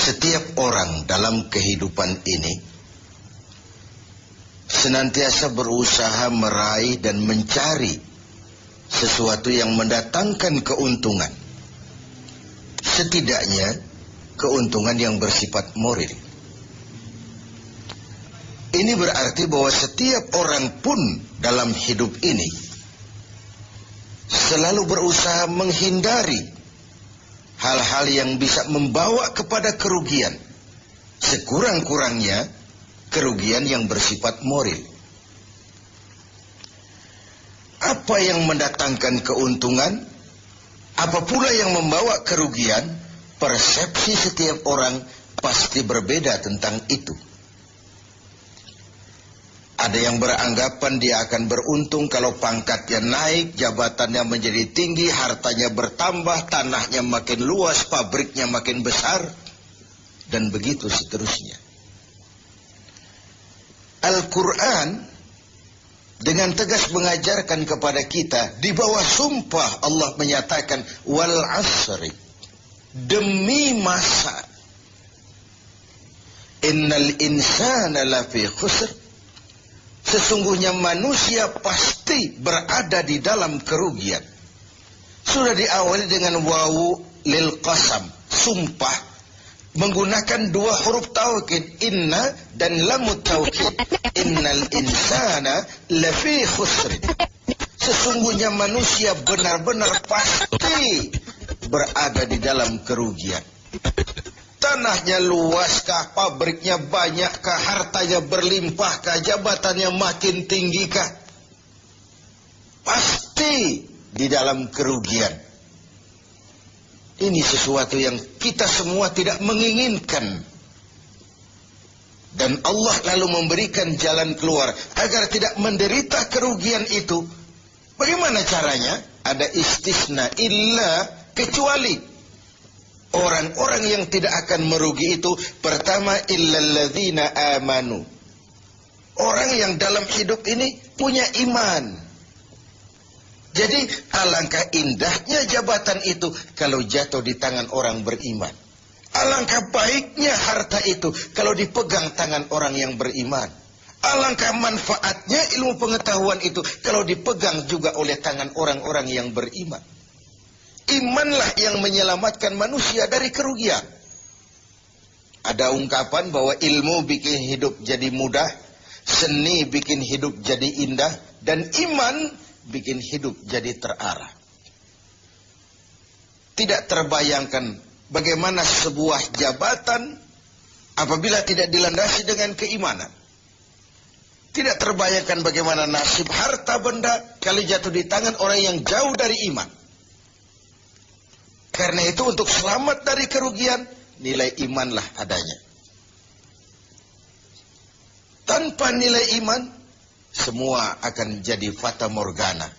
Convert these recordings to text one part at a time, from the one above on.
Setiap orang dalam kehidupan ini senantiasa berusaha meraih dan mencari sesuatu yang mendatangkan keuntungan. Setidaknya keuntungan yang bersifat moral. Ini berarti bahwa setiap orang pun dalam hidup ini selalu berusaha menghindari hal-hal yang bisa membawa kepada kerugian. Sekurang-kurangnya kerugian yang bersifat moral. Apa yang mendatangkan keuntungan, apa pula yang membawa kerugian, persepsi setiap orang pasti berbeda tentang itu. Ada yang beranggapan dia akan beruntung kalau pangkatnya naik, jabatannya menjadi tinggi, hartanya bertambah, tanahnya makin luas, pabriknya makin besar, dan begitu seterusnya. Al-Quran dengan tegas mengajarkan kepada kita, di bawah sumpah Allah menyatakan, wal asri, demi masa, innal insana lafi khusr, sesungguhnya manusia pasti berada di dalam kerugian. Sudah diawali dengan wawu lil qasam, sumpah, menggunakan dua huruf taukid, inna dan lamut taukid. Innal insana lafi khusr, sesungguhnya manusia benar-benar pasti berada di dalam kerugian. Tanahnya luaskah, pabriknya banyakkah, hartanya berlimpahkah, jabatannya makin tinggikah, pasti di dalam kerugian. Ini sesuatu yang kita semua tidak menginginkan. Dan Allah lalu memberikan jalan keluar agar tidak menderita kerugian itu. Bagaimana caranya? Ada istisna, illa, kecuali. Orang-orang yang tidak akan merugi itu, pertama, illalladzina amanu. Orang yang dalam hidup ini punya iman. Jadi alangkah indahnya jabatan itu kalau jatuh di tangan orang beriman. Alangkah baiknya harta itu kalau dipegang tangan orang yang beriman. Alangkah manfaatnya ilmu pengetahuan itu kalau dipegang juga oleh tangan orang-orang yang beriman. Imanlah yang menyelamatkan manusia dari kerugian. Ada ungkapan bahwa ilmu bikin hidup jadi mudah, seni bikin hidup jadi indah, dan iman bikin hidup jadi terarah. Tidak terbayangkan bagaimana sebuah jabatan apabila tidak dilandasi dengan keimanan. Tidak terbayangkan bagaimana nasib harta benda kalau jatuh di tangan orang yang jauh dari iman. Karena itu untuk selamat dari kerugian, nilai imanlah adanya. Tanpa nilai iman, semua akan jadi fata morgana.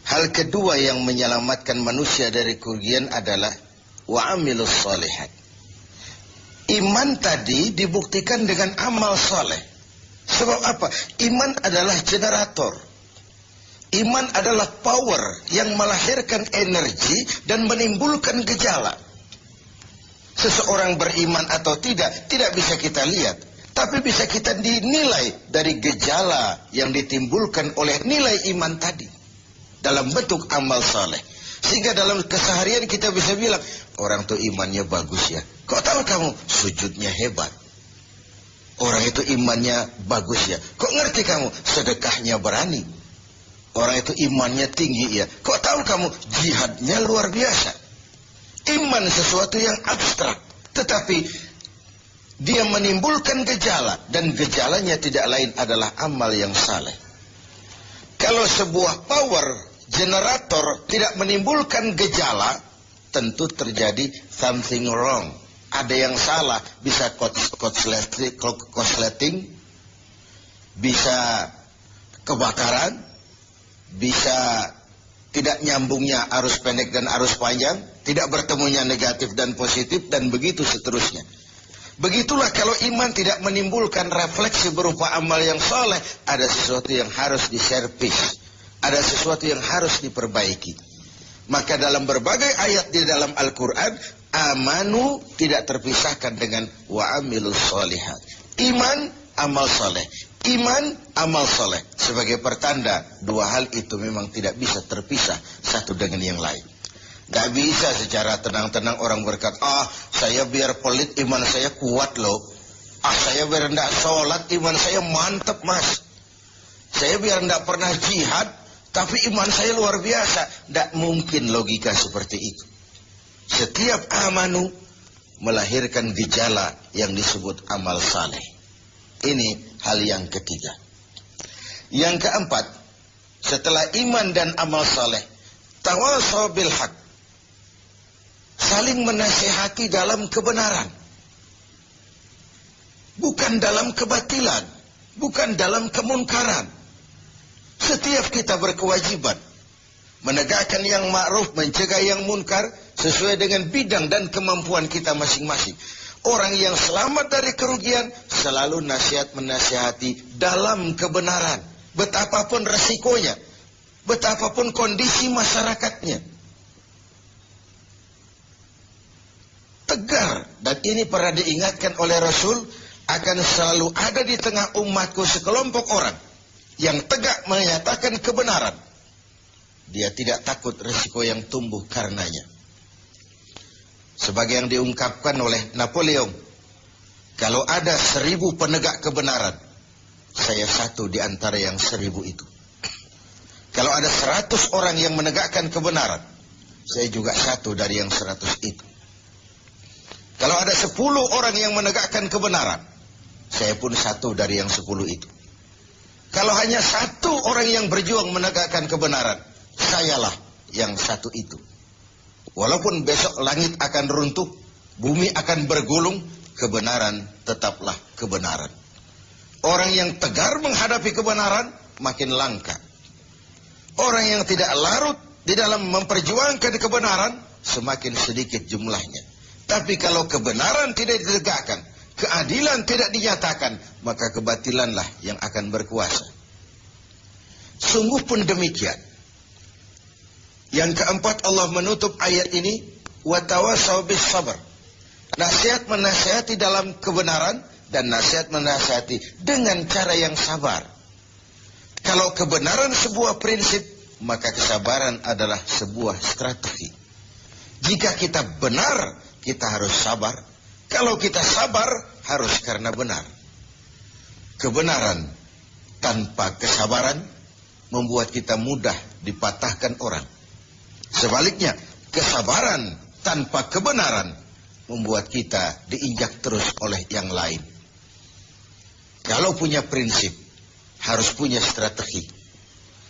Hal kedua yang menyelamatkan manusia dari kerugian adalah wa'amilus sholihat. Iman tadi dibuktikan dengan amal soleh. Sebab apa? Iman adalah generator. Iman adalah power yang melahirkan energi dan menimbulkan gejala. Seseorang beriman atau tidak bisa kita lihat. Tapi bisa kita dinilai dari gejala yang ditimbulkan oleh nilai iman tadi. Dalam bentuk amal saleh. Sehingga dalam keseharian kita bisa bilang, orang itu imannya bagus ya. Kok tahu kamu? Sujudnya hebat. Orang itu imannya bagus ya. Kok ngerti kamu? Sedekahnya berani. Orang itu imannya tinggi ya. Kok tahu kamu? Jihadnya luar biasa. Iman sesuatu yang abstrak. Tetapi dia menimbulkan gejala. Dan gejalanya tidak lain adalah amal yang saleh. Kalau sebuah power generator tidak menimbulkan gejala, tentu terjadi something wrong. Ada yang salah. Bisa korsleting, bisa kebakaran, bisa tidak nyambungnya arus pendek dan arus panjang, tidak bertemunya negatif dan positif, dan begitu seterusnya. Begitulah kalau iman tidak menimbulkan refleksi berupa amal yang soleh, ada sesuatu yang harus diservis, ada sesuatu yang harus diperbaiki. Maka dalam berbagai ayat di dalam Al-Quran, amanu tidak terpisahkan dengan wa amilus sholihat. Iman, amal soleh. Iman, amal soleh. Sebagai pertanda, dua hal itu memang tidak bisa terpisah satu dengan yang lain. Gak bisa secara tenang-tenang orang berkata, saya biar pelit iman saya kuat loh. Saya biar tidak sholat iman saya mantap mas. Saya biar tidak pernah jihad, tapi iman saya luar biasa. Tidak mungkin logika seperti itu. Setiap amanu melahirkan gejala yang disebut amal saleh. Ini hal yang ketiga. Yang keempat, setelah iman dan amal saleh, tawasaw bil haq. Saling menasihati dalam kebenaran. Bukan dalam kebatilan. Bukan dalam kemunkaran. Setiap kita berkewajiban menegakkan yang ma'ruf, mencegah yang munkar sesuai dengan bidang dan kemampuan kita masing-masing. Orang yang selamat dari kerugian selalu menasihati dalam kebenaran. Betapapun resikonya, betapapun kondisi masyarakatnya. Tegar, dan ini pernah diingatkan oleh Rasul, akan selalu ada di tengah umatku sekelompok orang yang tegak menyatakan kebenaran. Dia tidak takut risiko yang tumbuh karenanya. Sebagai yang diungkapkan oleh Napoleon, kalau ada 1000 penegak kebenaran, saya satu di antara yang 1000 itu. Kalau ada 100 orang yang menegakkan kebenaran, saya juga satu dari yang 100 itu. Kalau ada 10 orang yang menegakkan kebenaran, saya pun satu dari yang 10 itu. Kalau hanya 1 orang yang berjuang menegakkan kebenaran, sayalah yang satu itu. Walaupun besok langit akan runtuh, bumi akan bergulung, kebenaran tetaplah kebenaran. Orang yang tegar menghadapi kebenaran makin langka. Orang yang tidak larut di dalam memperjuangkan kebenaran semakin sedikit jumlahnya. Tapi kalau kebenaran tidak ditegakkan, keadilan tidak dinyatakan, maka kebatilanlah yang akan berkuasa. Sungguh pun demikian. Yang keempat, Allah menutup ayat ini, wa tawasaw bis sabr. Nasihat menasihati dalam kebenaran dan nasihat menasihati dengan cara yang sabar. Kalau kebenaran sebuah prinsip, maka kesabaran adalah sebuah strategi. Jika kita benar, kita harus sabar. Kalau kita sabar, harus karena benar. Kebenaran tanpa kesabaran membuat kita mudah dipatahkan orang. Sebaliknya, kesabaran tanpa kebenaran membuat kita diinjak terus oleh yang lain. Kalau punya prinsip, harus punya strategi.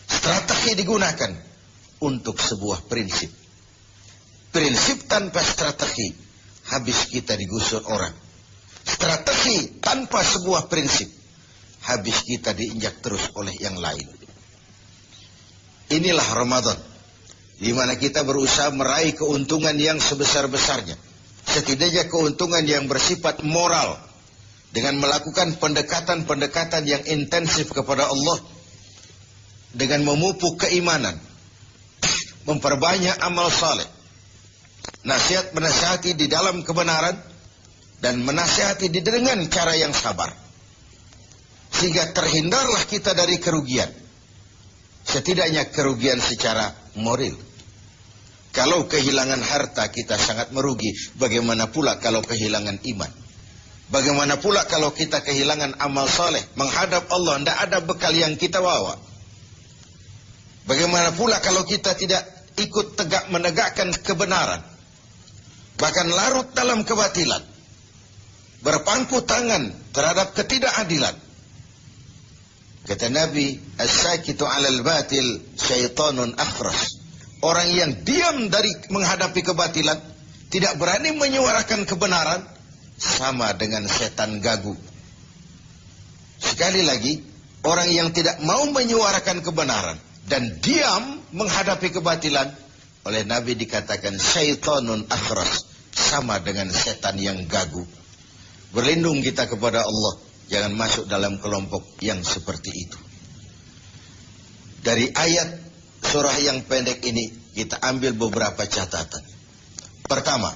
Strategi digunakan untuk sebuah prinsip. Prinsip tanpa strategi, habis kita digusur orang. Strategi tanpa sebuah prinsip, habis kita diinjak terus oleh yang lain. Inilah Ramadan, di mana kita berusaha meraih keuntungan yang sebesar-besarnya. Setidaknya keuntungan yang bersifat moral, dengan melakukan pendekatan-pendekatan yang intensif kepada Allah, dengan memupuk keimanan, memperbanyak amal saleh, nasihat menasihati di dalam kebenaran, dan menasihati dengan cara yang sabar. Sehingga terhindarlah kita dari kerugian. Setidaknya kerugian secara moral. Kalau kehilangan harta kita sangat merugi, bagaimana pula kalau kehilangan iman? Bagaimana pula kalau kita kehilangan amal saleh, menghadap Allah, tidak ada bekal yang kita bawa? Bagaimana pula kalau kita tidak ikut tegak menegakkan kebenaran, bahkan larut dalam kebatilan, berpangku tangan terhadap ketidakadilan? Kata Nabi, as-sakitu 'alal batil syaitanun akhras. Orang yang diam dari menghadapi kebatilan, tidak berani menyuarakan kebenaran, sama dengan setan gagu. Sekali lagi, orang yang tidak mau menyuarakan kebenaran dan diam menghadapi kebatilan, oleh Nabi dikatakan syaitanun akhras, sama dengan setan yang gagu. Berlindung kita kepada Allah, jangan masuk dalam kelompok yang seperti itu. Dari ayat surah yang pendek ini, kita ambil beberapa catatan. Pertama,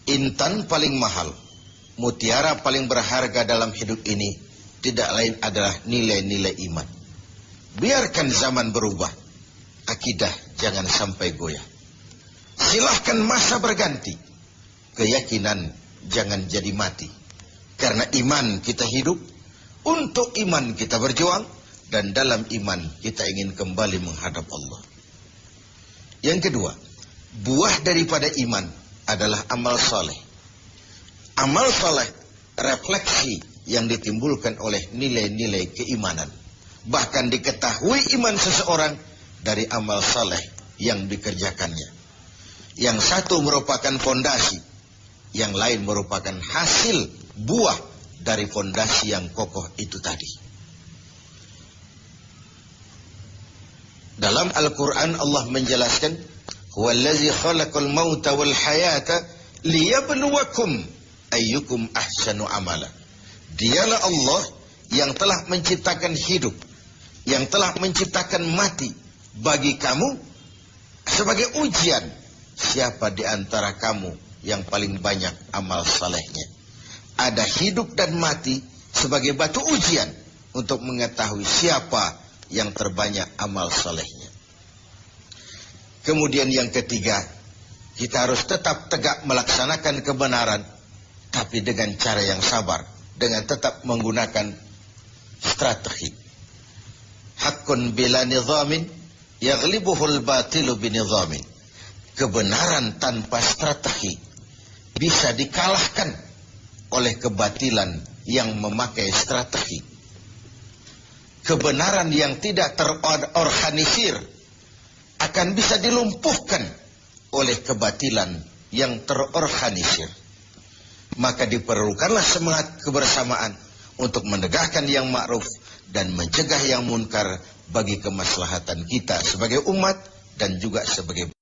intan paling mahal, mutiara paling berharga dalam hidup ini tidak lain adalah nilai-nilai iman. Biarkan zaman berubah, akidah jangan sampai goyah. Silahkan masa berganti, keyakinan jangan jadi mati. Karena iman kita hidup, untuk iman kita berjuang, dan dalam iman kita ingin kembali menghadap Allah. Yang kedua, buah daripada iman adalah amal soleh. Amal soleh refleksi yang ditimbulkan oleh nilai-nilai keimanan. Bahkan diketahui iman seseorang dari amal soleh yang dikerjakannya. Yang satu merupakan fondasi, yang lain merupakan hasil buah dari fondasi yang kokoh itu tadi. Dalam Al-Quran Allah menjelaskan, "Huwallazi khalaqal mauta wal hayata liyabluwakum ayyukum ahsanu amala." Dialah Allah yang telah menciptakan hidup, yang telah menciptakan mati bagi kamu sebagai ujian, siapa di antara kamu yang paling banyak amal salehnya. Ada hidup dan mati sebagai batu ujian untuk mengetahui siapa yang terbanyak amal salehnya. Kemudian yang ketiga, kita harus tetap tegak melaksanakan kebenaran, tapi dengan cara yang sabar, dengan tetap menggunakan strategi. Haqqun bila nizamin yaghlibuhul batilu binizamin. Kebenaran tanpa strategi bisa dikalahkan oleh kebatilan yang memakai strategi. Kebenaran yang tidak terorganisir akan bisa dilumpuhkan oleh kebatilan yang terorganisir. Maka diperlukanlah semangat kebersamaan untuk menegakkan yang ma'ruf dan mencegah yang munkar bagi kemaslahatan kita sebagai umat dan juga sebagai